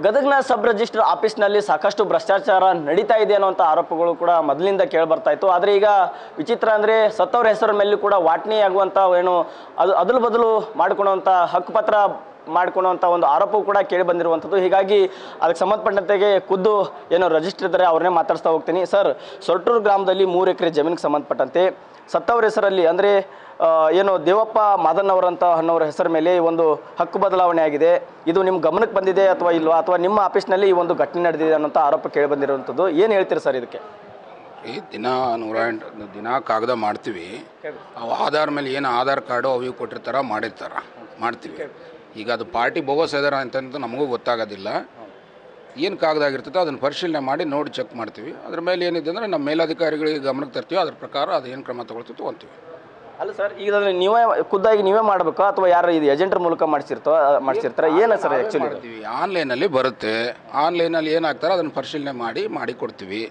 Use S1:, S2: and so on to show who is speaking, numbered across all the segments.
S1: ಗದಗ್ನ sub register ಆಫೀಸ್ನಲ್ಲಿ ಸಾಕಷ್ಟು ಭ್ರಷ್ಟಾಚಾರ ನಡೀತಾ ಇದೆ ಅನ್ನೋಂಥ ಆರೋಪಗಳು ಕೂಡ ಮೊದಲಿಂದ ಕೇಳಿಬರ್ತಾ ಇತ್ತು. ಆದರೆ ಈಗ ವಿಚಿತ್ರ ಅಂದರೆ ಸತ್ತವರ ಹೆಸರ ಮೇಲೂ ಕೂಡ ವಾಟ್ನಿ ಆಗುವಂಥ ಏನು ಅದಲು ಬದಲು ಮಾಡಿಕೊಳ್ಳುವಂಥ ಹಕ್ಕುಪತ್ರ ಮಾಡಿಕೊಳ್ಳುವಂಥ ಒಂದು ಆರೋಪವು ಕೂಡ ಕೇಳಿ ಬಂದಿರುವಂಥದ್ದು. ಹೀಗಾಗಿ ಅದಕ್ಕೆ ಸಂಬಂಧಪಟ್ಟಂತೆಗೆ ಖುದ್ದು ಏನು ರಿಜಿಸ್ಟರ್ ಇದ್ದಾರೆ ಅವ್ರನ್ನೇ ಮಾತಾಡ್ಸ್ತಾ ಹೋಗ್ತೀನಿ. ಸರ್, ಸೊರಟೂರು ಗ್ರಾಮದಲ್ಲಿ 3 ಎಕರೆ ಜಮೀನಿಗೆ ಸಂಬಂಧಪಟ್ಟಂತೆ ಸತ್ತವರ ಹೆಸರಲ್ಲಿ ಅಂದರೆ ಏನು ದೇವಪ್ಪ ಮಾದನ್ನವರಂತ ಅನ್ನೋರ ಹೆಸರ ಮೇಲೆ ಒಂದು ಹಕ್ಕು ಬದಲಾವಣೆ ಆಗಿದೆ. ಇದು ನಿಮ್ಮ ಗಮನಕ್ಕೆ ಬಂದಿದೆ ಅಥವಾ ಇಲ್ವಾ, ಅಥವಾ ನಿಮ್ಮ ಆಫೀಸ್ನಲ್ಲಿ ಈ ಒಂದು ಘಟನೆ ನಡೆದಿದೆ ಅನ್ನೋಂಥ ಆರೋಪ ಕೇಳಿ ಬಂದಿರುವಂಥದ್ದು. ಏನು ಹೇಳ್ತೀರಿ ಸರ್ ಇದಕ್ಕೆ?
S2: ದಿನ 108 ದಿನ ಕಾಗದ ಮಾಡ್ತೀವಿ. ಅವು ಆಧಾರ್ ಮೇಲೆ ಏನು ಆಧಾರ್ ಕಾರ್ಡು ಅವು ಕೊಟ್ಟಿರ್ತಾರ ಮಾಡ್ತೀವಿ. ಈಗ ಅದು ಪಾರ್ಟಿ ಬೋಗಸ್ ಇದಾರ ಅಂತಂತ ನಮಗೂ ಗೊತ್ತಾಗೋದಿಲ್ಲ. ಏನು ಕಾಗದ ಆಗಿರ್ತೈತೋ ಅದನ್ನು ಪರಿಶೀಲನೆ ಮಾಡಿ ನೋಡಿ ಚೆಕ್ ಮಾಡ್ತೀವಿ. ಅದ್ರ ಮೇಲೆ ಏನಿದೆ ಅಂದರೆ ನಮ್ಮ ಮೇಲಧಿಕಾರಿಗಳಿಗೆ ಗಮನಕ್ಕೆ ತರ್ತೀವಿ. ಅದ್ರ ಪ್ರಕಾರ ಅದು ಏನು ಕ್ರಮ ತಗೊಳ್ತೀವಿ ತೊಗೊತೀವಿ.
S1: ಅಲ್ಲ ಸರ್, ಈಗ ನೀವೇ ಖುದ್ದಾಗಿ ನೀವೇ ಮಾಡಬೇಕು ಅಥವಾ ಯಾರು ಇದು ಏಜೆಂಟ್ರ ಮೂಲಕ ಮಾಡಿಸಿರ್ತಾರೆ ಏನು ಸರ್? ಆ್ಯಕ್ಚುಲಿ
S2: ಮಾಡ್ತೀವಿ, ಆನ್ಲೈನಲ್ಲಿ ಬರುತ್ತೆ. ಆನ್ಲೈನಲ್ಲಿ ಏನಾಗ್ತಾರೋ ಅದನ್ನು ಪರಿಶೀಲನೆ ಮಾಡಿ ಕೊಡ್ತೀವಿ.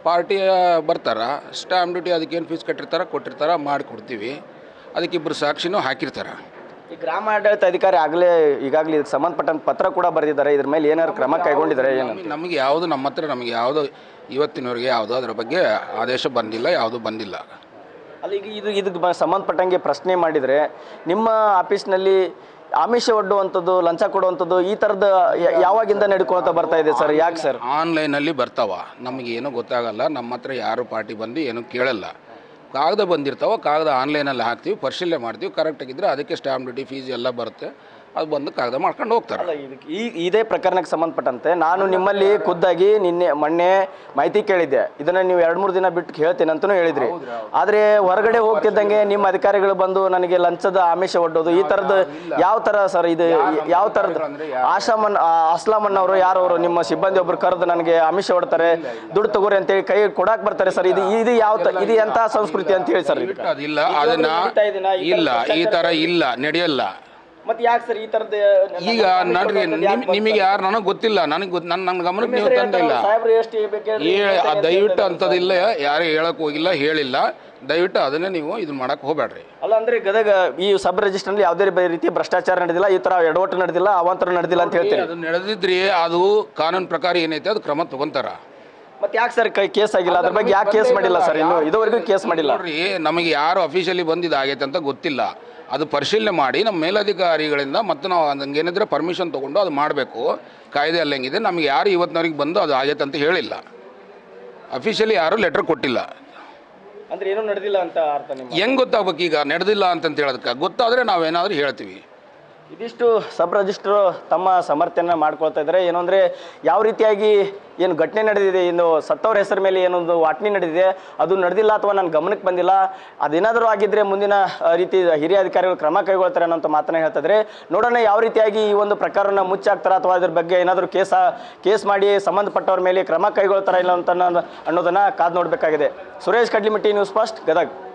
S2: ಪಾರ್ಟಿ ಬರ್ತಾರ, ಸ್ಟ್ಯಾಂಪ್ ಡ್ಯೂಟಿ ಅದಕ್ಕೇನು ಫೀಸ್ ಕೊಟ್ಟಿರ್ತಾರ ಮಾಡಿ ಕೊಡ್ತೀವಿ. ಅದಕ್ಕೆ 2 ಸಾಕ್ಷಿನೂ ಹಾಕಿರ್ತಾರೆ.
S1: ಈ ಗ್ರಾಮ ಆಡಳಿತ ಅಧಿಕಾರಿ ಈಗಾಗಲೇ ಇದಕ್ಕೆ ಸಂಬಂಧಪಟ್ಟಂತ ಪತ್ರ ಕೂಡ ಬರೆದಿದ್ದಾರೆ. ಇದ್ರ ಮೇಲೆ ಏನಾದ್ರು ಕ್ರಮ ಕೈಗೊಂಡಿದ್ದಾರೆ? ಏನು
S2: ನಮಗೆ ಯಾವುದು ನಮ್ಮ ಹತ್ರ ನಮಗೆ ಯಾವುದು ಇವತ್ತಿನವರೆಗೆ ಯಾವುದು ಅದರ ಬಗ್ಗೆ ಆದೇಶ ಬಂದಿಲ್ಲ, ಯಾವುದು ಬಂದಿಲ್ಲ.
S1: ಅಲ್ಲ, ಈಗ ಇದಕ್ಕೆ ಸಂಬಂಧಪಟ್ಟಂಗೆ ಪ್ರಶ್ನೆ ಮಾಡಿದರೆ ನಿಮ್ಮ ಆಫೀಸ್ನಲ್ಲಿ ಆಮಿಷ ಒಡ್ಡುವಂಥದ್ದು, ಲಂಚ ಕೊಡುವಂಥದ್ದು ಈ ಥರದ್ದು ಯಾವಾಗಿಂದ ನಡ್ಕೊಳ್ತಾ ಬರ್ತಾ ಇದೆ ಸರ್? ಯಾಕೆ ಸರ್?
S2: ಆನ್ಲೈನಲ್ಲಿ ಬರ್ತಾವ, ನಮಗೇನು ಗೊತ್ತಾಗಲ್ಲ. ನಮ್ಮ ಹತ್ರ ಯಾರು ಪಾರ್ಟಿ ಬಂದು ಏನೂ ಕೇಳಲ್ಲ. ಕಾಗದ ಬಂದಿರ್ತಾವೆ, ಕಾಗದ ಆನ್ಲೈನಲ್ಲಿ ಹಾಕ್ತೀವಿ, ಪರಿಶೀಲನೆ ಮಾಡ್ತೀವಿ. ಕರೆಕ್ಟಾಗಿದ್ದರೆ ಅದಕ್ಕೆ ಸ್ಟ್ಯಾಂಪ್ ಡ್ಯೂಟಿ ಫೀಸ್ ಎಲ್ಲ ಬರುತ್ತೆ. ಅದು ಬಂದು ಕಾಗದ ಮಾಡ್ಕೊಂಡು ಹೋಗ್ತಾರೆ.
S1: ಅಲ್ಲ, ಇದೇ ಪ್ರಕರಣಕ್ಕೆ ಸಂಬಂಧಪಟ್ಟಂತೆ ನಾನು ನಿಮ್ಮಲ್ಲಿ ಖುದ್ದಾಗಿ ಮೊನ್ನೆ ಮಾಹಿತಿ ಕೇಳಿದ್ದೆ. ಇದನ್ನು ನೀವು 2-3 ದಿನ ಬಿಟ್ಟು ಹೇಳ್ತೀನಿ ಅಂತಲೂ ಹೇಳಿದ್ರಿ. ಆದರೆ ಹೊರಗಡೆ ಹೋಗ್ತಿದ್ದಂಗೆ ನಿಮ್ಮ ಅಧಿಕಾರಿಗಳು ಬಂದು ನನಗೆ ಲಂಚದ ಆಮಿಷ ಒಡ್ಡೋದು ಈ ಥರದ್ದು ಯಾವ ಥರ ಸರ್? ಇದು ಯಾವ ಥರದ್ದು? ಅಸ್ಲಾಮನ್ ಅವರು ಯಾರವರು ನಿಮ್ಮ ಸಿಬ್ಬಂದಿ ಒಬ್ರು ಕರೆದು ನನಗೆ ಆಮಿಷ ಒಡ್ತಾರೆ, ದುಡ್ಡು ತಗೋರಿ ಅಂತೇಳಿ ಕೈ ಕೊಡಾಕ್ ಬರ್ತಾರೆ ಸರ್. ಇದು ಇದು ಎಂಥ ಸಂಸ್ಕೃತಿ ಅಂತ ಹೇಳಿ ಸರ್?
S2: ಅದಿಲ್ಲ, ಅದನ್ನ ಇಲ್ಲ, ಈ ಥರ ಇಲ್ಲ, ನಡೆಯಲ್ಲ.
S1: ಮತ್ತೆ ಯಾಕೆ ಸರ್ ಈ ಥರದ್ದು?
S2: ಈಗ ನೋಡ್ರಿ, ನಿಮಗೆ ಯಾರು ನನಗೆ ಗೊತ್ತಿಲ್ಲ, ನನ್ನ ಗಮನಕ್ಕೆ ನೀವು ತಂದಿಲ್ಲ. ದಯವಿಟ್ಟು ಅಂಥದ್ದಿಲ್ಲ, ಯಾರು ಹೇಳಕ್ಕೆ ಹೋಗಿಲ್ಲ, ಹೇಳಿಲ್ಲ. ದಯವಿಟ್ಟು ಅದನ್ನೇ ನೀವು ಇದನ್ನ ಮಾಡಕ್ಕೆ ಹೋಗಬೇಡ್ರಿ.
S1: ಅಲ್ಲ, ಅಂದರೆ ಗದಗ ಈ ಸಬ್ ರಿಜಿಸ್ಟ್ರಲ್ಲಿ ಯಾವುದೇ ರೀತಿ ಭ್ರಷ್ಟಾಚಾರ ನಡೆದಿಲ್ಲ, ಈ ಥರ ಎಡವಟ್ಟು ನಡೆದಿಲ್ಲ, ಅವಾಂತರ ನಡೆದಿಲ್ಲ ಅಂತ ಹೇಳ್ತೀರಿ?
S2: ಅದು ನಡೆದಿದ್ರಿ, ಅದು ಕಾನೂನು ಪ್ರಕಾರ ಏನೈತೆ ಅದು ಕ್ರಮ ತಗೊಂತಾರ.
S1: ಮತ್ತೆ ಯಾಕೆ ಸರ್ ಕೇಸ್ ಆಗಿಲ್ಲ? ಅದ್ರ ಬಗ್ಗೆ ಯಾಕೆ ಕೇಸ್ ಮಾಡಿಲ್ಲ ಸರ್? ಇದುವರೆಗೂ ಕೇಸ್ ಮಾಡಿಲ್ಲ.
S2: ನೋಡ್ರಿ, ನಮಗೆ ಯಾರು ಅಫಿಷಿಯಲಿ ಬಂದಿದ್ದಾಗೈತೆ ಅಂತ ಗೊತ್ತಿಲ್ಲ. ಅದು ಪರಿಶೀಲನೆ ಮಾಡಿ ನಮ್ಮ ಮೇಲಧಿಕಾರಿಗಳಿಂದ ಮತ್ತು ನಾವು ಹಂಗೇನಿದ್ರೆ ಪರ್ಮಿಷನ್ ತೊಗೊಂಡು ಅದು ಮಾಡಬೇಕು. ಕಾಯ್ದೆ ಅಲ್ಲಿ ಹೆಂಗಿದೆ, ನಮಗೆ ಯಾರು ಇವತ್ತಿನವರೆಗೆ ಬಂದು ಅದು ಆಗೈತೆ ಅಂತ ಹೇಳಿಲ್ಲ. ಅಫಿಷಿಯಲಿ ಯಾರು ಲೆಟರ್ ಕೊಟ್ಟಿಲ್ಲ.
S1: ಅಂದರೆ ಏನೂ ನಡೆದಿಲ್ಲ ಅಂತ ಅರ್ಥ?
S2: ಹೆಂಗೆ ಗೊತ್ತಾಗ್ಬೇಕು? ಈಗ ನಡೆದಿಲ್ಲ ಅಂತಂತ ಹೇಳೋದಕ್ಕೆ ಗೊತ್ತಾದರೆ ನಾವೇನಾದರೂ ಹೇಳ್ತೀವಿ.
S1: ಇದಿಷ್ಟು ಸಬ್ ರಿಜಿಸ್ಟ್ರು ತಮ್ಮ ಸಮರ್ಥನೆ ಮಾಡ್ಕೊಳ್ತಾ ಇದ್ದಾರೆ. ಏನು ಅಂದರೆ ಯಾವ ರೀತಿಯಾಗಿ ಏನು ಘಟನೆ ನಡೆದಿದೆ, ಇನ್ನು ಸತ್ತವರ ಹೆಸರ ಮೇಲೆ ಏನೊಂದು ವಾಟ್ನಿ ನಡೆದಿದೆ, ಅದು ನಡೆದಿಲ್ಲ ಅಥವಾ ನನ್ನ ಗಮನಕ್ಕೆ ಬಂದಿಲ್ಲ, ಅದೇನಾದರೂ ಆಗಿದ್ದರೆ ಮುಂದಿನ ರೀತಿ ಹಿರಿಯ ಅಧಿಕಾರಿಗಳು ಕ್ರಮ ಕೈಗೊಳ್ತಾರೆ ಅನ್ನೋಂಥ ಮಾತನ್ನ ಹೇಳ್ತಾ ಇದ್ದಾರೆ. ನೋಡೋಣ ಯಾವ ರೀತಿಯಾಗಿ ಈ ಒಂದು ಪ್ರಕರಣನ ಮುಚ್ಚಾಕ್ತಾರೆ ಅಥವಾ ಅದ್ರ ಬಗ್ಗೆ ಏನಾದರೂ ಕೇಸ್ ಮಾಡಿ ಸಂಬಂಧಪಟ್ಟವ್ರ ಮೇಲೆ ಕ್ರಮ ಕೈಗೊಳ್ತಾರೆ ಇಲ್ಲ ಅಂತ ಅನ್ನೋದನ್ನು ಕಾದು ನೋಡಬೇಕಾಗಿದೆ. Suresh Kadlimatti, news first, Gadag.